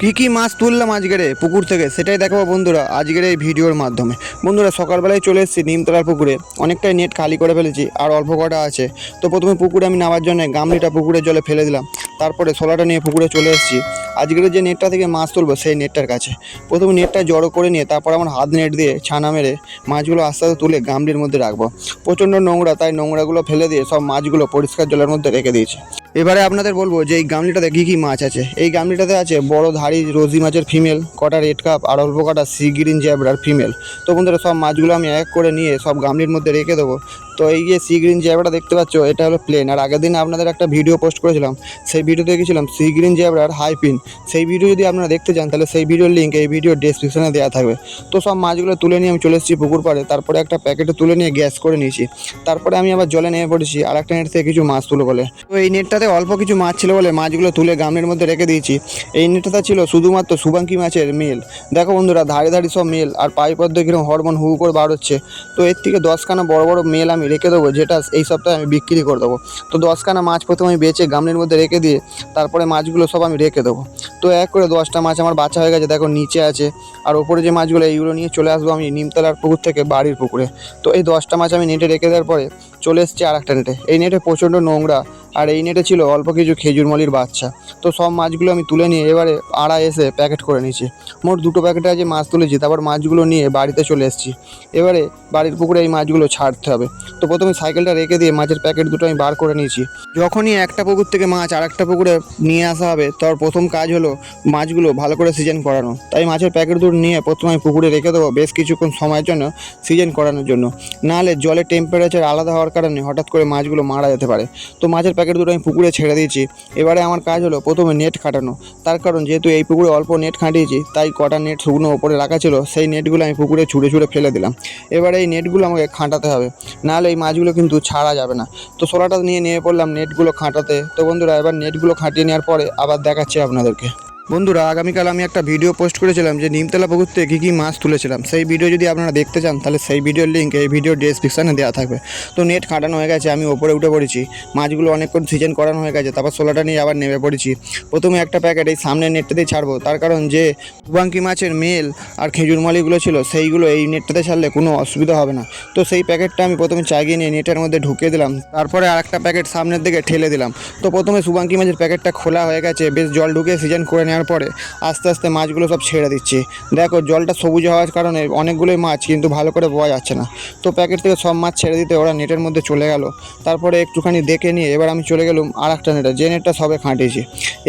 কি মাছ তুললাম আজকের পুকুর থেকে সেটাই দেখাবো বন্ধুরা আজকের এই ভিডিওর মাধ্যমে। বন্ধুরা সকালবেলায় চলে এসেছি নিমতলার পুকুরে, অনেকটাই নেট খালি করে ফেলেছি আর অল্প কটা আছে। তো প্রথমে পুকুরে আমি নামার জন্য গামলিটা পুকুরের জলে ফেলে দিলাম, তারপরে সোলাটা নিয়ে পুকুরে চলে এসেছি আজকের যে নেটটা থেকে মাছ তুলবো সেই নেটটার কাছে। প্রথমে নেটটা জড়ো করে নিয়ে তারপর আমার হাত নেট দিয়ে ছানা মেরে মাছগুলো আস্তে আস্তে তুলে গামলির মধ্যে রাখবো। প্রচণ্ড নোংরা, তাই নোংরাগুলো ফেলে দিয়ে সব মাছগুলো পরিষ্কার জলের মধ্যে রেখে দিয়েছি। এবারে আপনাদের বলবো যে এই গামলিটাতে কী মাছ আছে। এই গামলিটাতে আছে বড় ধাড়ি রোজি মাছের ফিমেল, কটা রেড কাপ আর অল্প কটা সি গ্রিন জ্যাবরার ফিমেল। তো বন্ধুরা সব মাছগুলো আমি এক করে নিয়ে সব গামলির মধ্যে রেখে দেবো। তো এই যে সি গ্রিন জ্যাবরা দেখতে পাচ্ছ, এটা হলো প্লেন। আর আগের দিন আপনাদের একটা ভিডিও পোস্ট করেছিলাম, সেই ভিডিও দেখেছিলাম সি গ্রিন জ্যাবরার হাই পিন। সেই ভিডিও যদি আপনারা দেখতে চান তাহলে সেই ভিডিওর লিঙ্ক এই ভিডিওর ডেসক্রিপশনে দেওয়া থাকবে। তো সব মাছগুলো তুলে নিয়ে আমি চলে এসেছি পুকুর পাড়ে, তারপরে একটা প্যাকেটে তুলে নিয়ে গ্যাস করে নিয়েছি। তারপরে আমি আবার জলে নেমে পড়েছি আর একটা নেট থেকে কিছু মাছ তুলে বলে। তো এই নেটটাতে অল্প কিছু মাছ ছিল বলে মাছগুলো তুলে গামলির মধ্যে রেখে দিয়েছি। এই নেটটা ছিল শুধুমাত্র শুভাঙ্কি মাছের মেল। দেখো বন্ধুরা ধারে ধারে সব মেল, আর পায়ের পদ্মে কিরকম হরমোন হু করে বার হচ্ছে। তো এর থেকে 10খানা বড় বড় মেল আমি রেখে দেবো, যেটা এই সপ্তাহে আমি বিক্রি করে দেবো। তো 10খানা মাছ প্রথমে আমি বেচে গামলির মধ্যে রেখে দিয়ে তারপরে মাছগুলো সব আমি রেখে দেবো। তো এক করে 10টা মাছ আমার বাচ্চা হয়ে গেছে, দেখো নিচে আছে। আর ওপরে যে মাছগুলো এইগুলো নিয়ে চলে আসবো আমি নিমতলার পুকুর থেকে বাড়ির পুকুরে। তো এই 10টা মাছ আমি নেটে রেখে দেওয়ার পরে চলে এসেছি আর একটা নেটে। এই নেটে প্রচণ্ড নোংরা, আর এই নেটে ছিল অল্প কিছু খেজুরমলির বাচ্চা। তো সব মাছগুলো আমি তুলে নিয়ে এবারে আড়াই এসে প্যাকেট করে নিয়েছি। মোট 2টো প্যাকেটে আজ মাছ তুলেছি, তারপর মাছগুলো নিয়ে বাড়িতে চলে এসেছি। এবারে বাড়ির পুকুরে এই মাছগুলো ছাড়তে হবে। তো প্রথমে সাইকেলটা রেখে দিয়ে মাছের প্যাকেট দুটো আমি বার করে নিয়েছি। যখনই একটা পুকুর থেকে মাছ আর একটা পুকুরে নিয়ে আসা হবে, তার প্রথম কাজ হলো মাছগুলো ভালো করে সিজন করানো। তাই মাছের প্যাকেট দুটো নিয়ে প্রথমে আমি পুকুরে রেখে দেবো বেশ কিছুক্ষণ সময়ের জন্য সিজন করানোর জন্য। নাহলে জলের টেম্পারেচার আলাদা হওয়ার কারণে হঠাৎ করে মাছগুলো মারা যেতে পারে। তো মাছের প্যাকেট দুটো আমি পুকুরে ছেড়ে দিয়েছি। এবারে আমার কাজ হলো প্রথমে নেট খাটানো। তার কারণ যেহেতু এই পুকুরে অল্প নেট খাটিয়েছি, তাই কটা নেট শুকনো ওপরে রাখা ছিল সেই নেটগুলো আমি পুকুরে ছুঁড়ে ছুঁড়ে ফেলে দিলাম। এবারে এই নেটগুলো আমাকে খাটাতে হবে, নাহলে এই মাছগুলো কিন্তু ছাড়া যাবে না। তো সোলাটা নিয়ে নেমে পড়লাম নেটগুলো খাটাতে। তো বন্ধুরা এবার নেটগুলো খাটিয়ে নেওয়ার পরে আবার দেখাচ্ছি আপনাদেরকে। বন্ধুরা আগামীকাল আমি একটা ভিডিও পোস্ট করেছিলাম যে নিমতলা পুকুর থেকে কী মাছ তুলেছিলাম। সেই ভিডিও যদি আপনারা দেখতে চান তাহলে সেই ভিডিওর লিঙ্ক এই ভিডিওর ডেসক্রিপশনে দেওয়া থাকবে। তো নেট খাটানো হয়ে গেছে, আমি ওপরে উঠে পড়েছি। মাছগুলো অনেকক্ষণ সিজন করানো হয়ে গেছে, তারপর সোলাটা নিয়ে আবার নেমে পড়েছি। প্রথমে একটা প্যাকেট এই সামনের নেটটাতেই ছাড়বো, তার কারণ যে শুভাঙ্কি মাছের মেল আর খেজুরমালিগুলো ছিল সেইগুলো এই নেটটাতে ছাড়লে কোনো অসুবিধা হবে না। তো সেই প্যাকেটটা আমি প্রথমে চাগিয়ে নিয়ে নেটের মধ্যে ঢুকিয়ে দিলাম, তারপরে আর একটা প্যাকেট সামনের দিকে ঠেলে দিলাম। তো প্রথমে শুভাঙ্কি মাছের প্যাকেটটা খোলা হয়ে গেছে, বেশ জল ঢুকিয়ে সিজন করে নেওয়ার পরে আস্তে আস্তে মাছগুলো সব ছেড়ে দিচ্ছি। দেখো জলটা সবুজ হওয়ার কারণে অনেকগুলোই মাছ কিন্তু ভালো করে বোঝা যাচ্ছে না। তো প্যাকেট থেকে সব মাছ ছেড়ে দিতে ওরা নেটের মধ্যে চলে গেল। তারপরে একটুখানি দেখে নিয়ে এবার আমি চলে গেলাম আর একটা নেটে, যে নেটটা সবে খাটিয়েছি।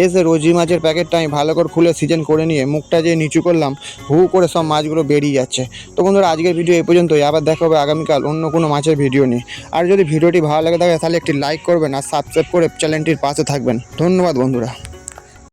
এসে রোজি মাছের প্যাকেটটা আমি ভালো করে খুলে সিজন করে নিয়ে মুখটা যে নিচু করলাম, হু করে সব মাছগুলো বেরিয়ে যাচ্ছে। তো বন্ধুরা আজকের ভিডিও এই পর্যন্তই, আবার দেখা হবে আগামীকাল অন্য কোনো মাছের ভিডিও নিয়ে। আর যদি ভিডিওটি ভালো লাগে থাকে তাহলে একটি লাইক করবেন আর সাবস্ক্রাইব করে চ্যানেলটির পাশে থাকবেন। ধন্যবাদ বন্ধুরা।